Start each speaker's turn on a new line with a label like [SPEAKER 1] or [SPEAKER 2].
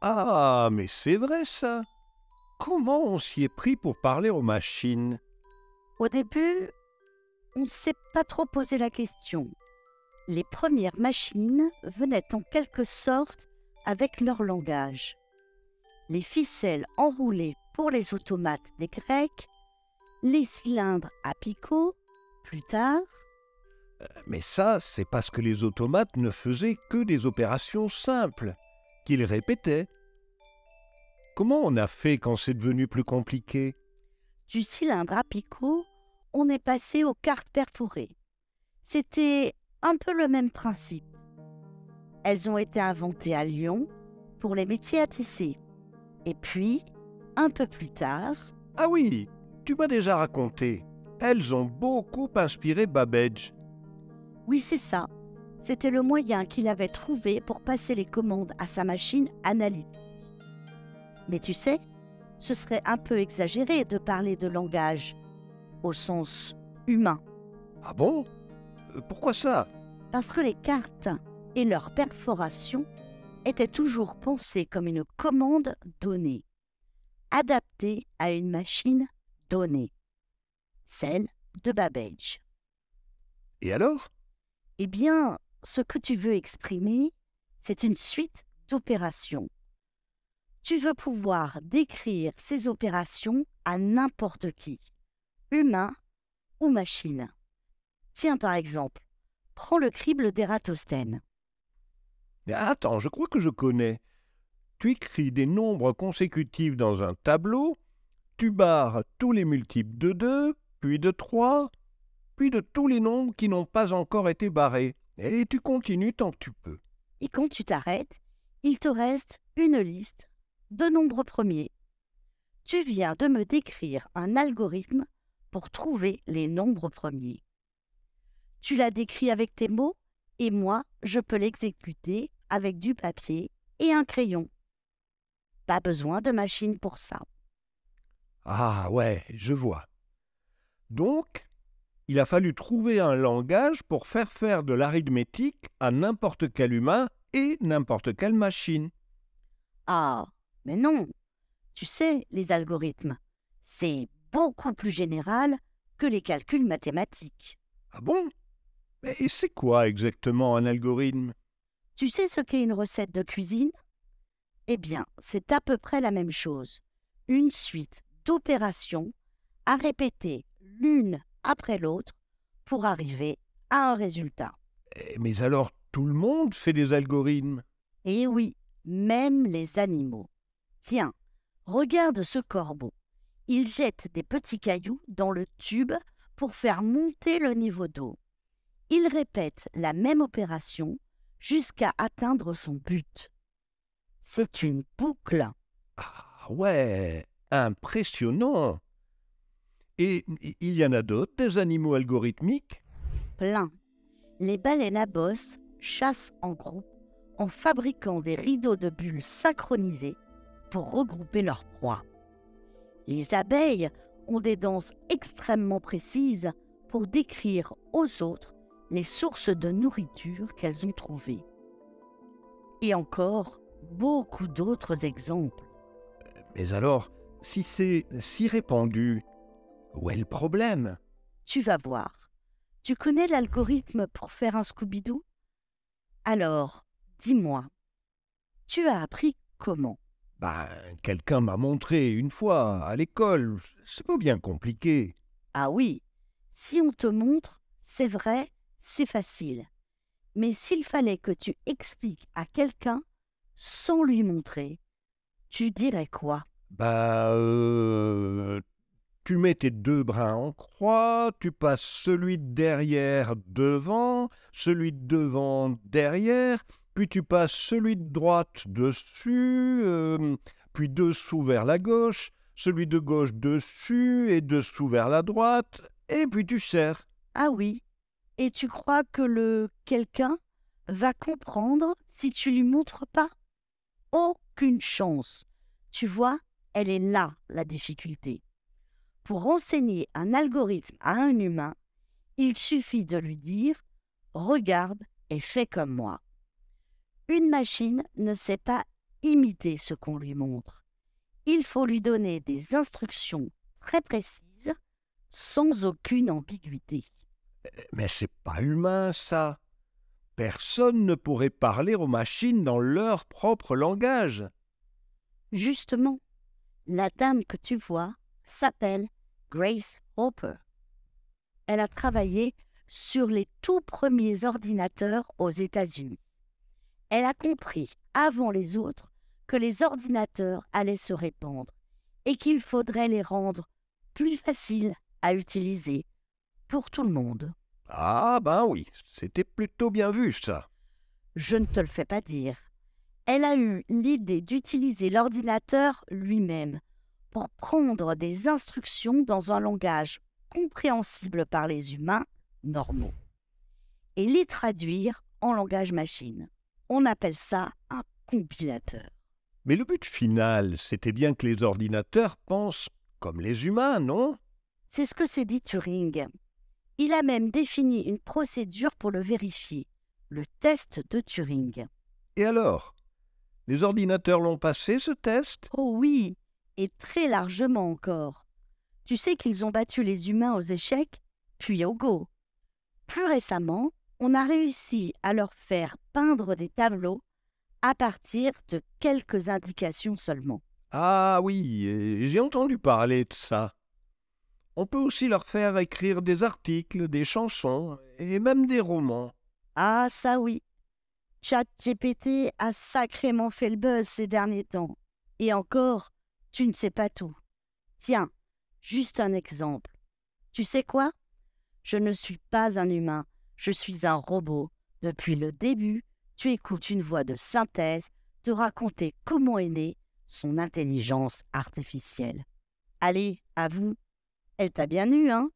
[SPEAKER 1] Ah, mais c'est vrai ça! Comment on s'y est pris pour parler aux machines?
[SPEAKER 2] Au début, on ne s'est pas trop posé la question. Les premières machines venaient en quelque sorte avec leur langage. Les ficelles enroulées pour les automates des Grecs, les cylindres à picots, plus tard.
[SPEAKER 1] Mais ça, c'est parce que les automates ne faisaient que des opérations simples, qu'ils répétaient. Comment on a fait quand c'est devenu plus compliqué?
[SPEAKER 2] Du cylindre à picot, on est passé aux cartes perforées. C'était un peu le même principe. Elles ont été inventées à Lyon pour les métiers à tisser. Et puis, un peu plus tard,
[SPEAKER 1] Ah oui, tu m'as déjà raconté. Elles ont beaucoup inspiré Babbage.
[SPEAKER 2] oui c'est ça, c'était le moyen qu'il avait trouvé pour passer les commandes à sa machine analytique. Mais tu sais, ce serait un peu exagéré de parler de langage au sens humain,
[SPEAKER 1] Ah bon? Pourquoi ça?
[SPEAKER 2] parce que les cartes et leur perforation étaient toujours pensées comme une commande donnée, adaptée à une machine donnée, celle de Babbage.
[SPEAKER 1] Et alors?
[SPEAKER 2] Eh bien, ce que tu veux exprimer, c'est une suite d'opérations. Tu veux pouvoir décrire ces opérations à n'importe qui, humain ou machine. Tiens par exemple, prends le crible d'Ératosthène.
[SPEAKER 1] Mais attends, je crois que je connais. Tu écris des nombres consécutifs dans un tableau, tu barres tous les multiples de 2, puis de 3, puis de tous les nombres qui n'ont pas encore été barrés. Et tu continues tant que tu peux.
[SPEAKER 2] Et quand tu t'arrêtes, il te reste une liste de nombres premiers. Tu viens de me décrire un algorithme pour trouver les nombres premiers. Tu l'as décrit avec tes mots et moi, je peux l'exécuter avec du papier et un crayon. Pas besoin de machine pour ça.
[SPEAKER 1] Ah ouais, je vois. Donc, il a fallu trouver un langage pour faire de l'arithmétique à n'importe quel humain et n'importe quelle machine.
[SPEAKER 2] Ah, mais non, tu sais, les algorithmes, c'est beaucoup plus général que les calculs mathématiques.
[SPEAKER 1] Ah bon? Mais c'est quoi exactement un algorithme?
[SPEAKER 2] Tu sais ce qu'est une recette de cuisine? Eh bien, c'est à peu près la même chose. Une suite d'opérations à répéter l'une après l'autre pour arriver à un résultat.
[SPEAKER 1] Mais alors tout le monde fait des algorithmes?
[SPEAKER 2] Et oui, même les animaux. Tiens, regarde ce corbeau. Il jette des petits cailloux dans le tube pour faire monter le niveau d'eau. Il répète la même opération jusqu'à atteindre son but. C'est une boucle.
[SPEAKER 1] Ah ouais, impressionnant! Et il y en a d'autres, des animaux algorithmiques?
[SPEAKER 2] Plein. Les baleines à bosse chassent en groupe en fabriquant des rideaux de bulles synchronisés pour regrouper leurs proies. Les abeilles ont des danses extrêmement précises pour décrire aux autres les sources de nourriture qu'elles ont trouvées. Et encore beaucoup d'autres exemples.
[SPEAKER 1] Mais alors, si c'est si répandu, où est le problème?
[SPEAKER 2] Tu vas voir. Tu connais l'algorithme pour faire un Scooby-Doo? Alors, dis-moi, tu as appris comment?
[SPEAKER 1] Ben, quelqu'un m'a montré une fois à l'école. C'est pas bien compliqué.
[SPEAKER 2] Ah oui, si on te montre, c'est vrai, c'est facile. Mais s'il fallait que tu expliques à quelqu'un sans lui montrer, tu dirais quoi?
[SPEAKER 1] Bah, tu mets tes deux brins en croix, tu passes celui de derrière devant, celui de devant derrière, puis tu passes celui de droite dessus, puis dessous vers la gauche, celui de gauche dessus et dessous vers la droite, et puis tu serres.
[SPEAKER 2] Ah oui, et tu crois que le quelqu'un va comprendre si tu lui montres pas? Aucune chance. Tu vois, elle est là, la difficulté. Pour enseigner un algorithme à un humain, il suffit de lui dire « regarde et fais comme moi ». Une machine ne sait pas imiter ce qu'on lui montre. Il faut lui donner des instructions très précises, sans aucune ambiguïté.
[SPEAKER 1] Mais c'est pas humain, ça. Personne ne pourrait parler aux machines dans leur propre langage.
[SPEAKER 2] Justement, la dame que tu vois s'appelle Grace Hopper. Elle a travaillé sur les tout premiers ordinateurs aux États-Unis. Elle a compris, avant les autres, que les ordinateurs allaient se répandre et qu'il faudrait les rendre plus faciles à utiliser pour tout le monde.
[SPEAKER 1] Ah ben oui, c'était plutôt bien vu, ça.
[SPEAKER 2] Je ne te le fais pas dire. Elle a eu l'idée d'utiliser l'ordinateur lui-même pour prendre des instructions dans un langage compréhensible par les humains normaux et les traduire en langage machine. On appelle ça un compilateur.
[SPEAKER 1] Mais le but final, c'était bien que les ordinateurs pensent comme les humains, non?
[SPEAKER 2] C'est ce que s'est dit Turing. Il a même défini une procédure pour le vérifier, le test de Turing.
[SPEAKER 1] Et alors? Les ordinateurs l'ont passé, ce test?
[SPEAKER 2] Oh oui, et très largement encore. Tu sais qu'ils ont battu les humains aux échecs, puis au Go. Plus récemment, on a réussi à leur faire peindre des tableaux à partir de quelques indications seulement.
[SPEAKER 1] Ah oui, j'ai entendu parler de ça. On peut aussi leur faire écrire des articles, des chansons et même des romans.
[SPEAKER 2] Ah ça oui, ChatGPT a sacrément fait le buzz ces derniers temps. Et encore, tu ne sais pas tout. Tiens, juste un exemple. Tu sais quoi? Je ne suis pas un humain, je suis un robot. Depuis le début, tu écoutes une voix de synthèse te raconter comment est née son intelligence artificielle. Allez, avoue, elle t'a bien eu, hein?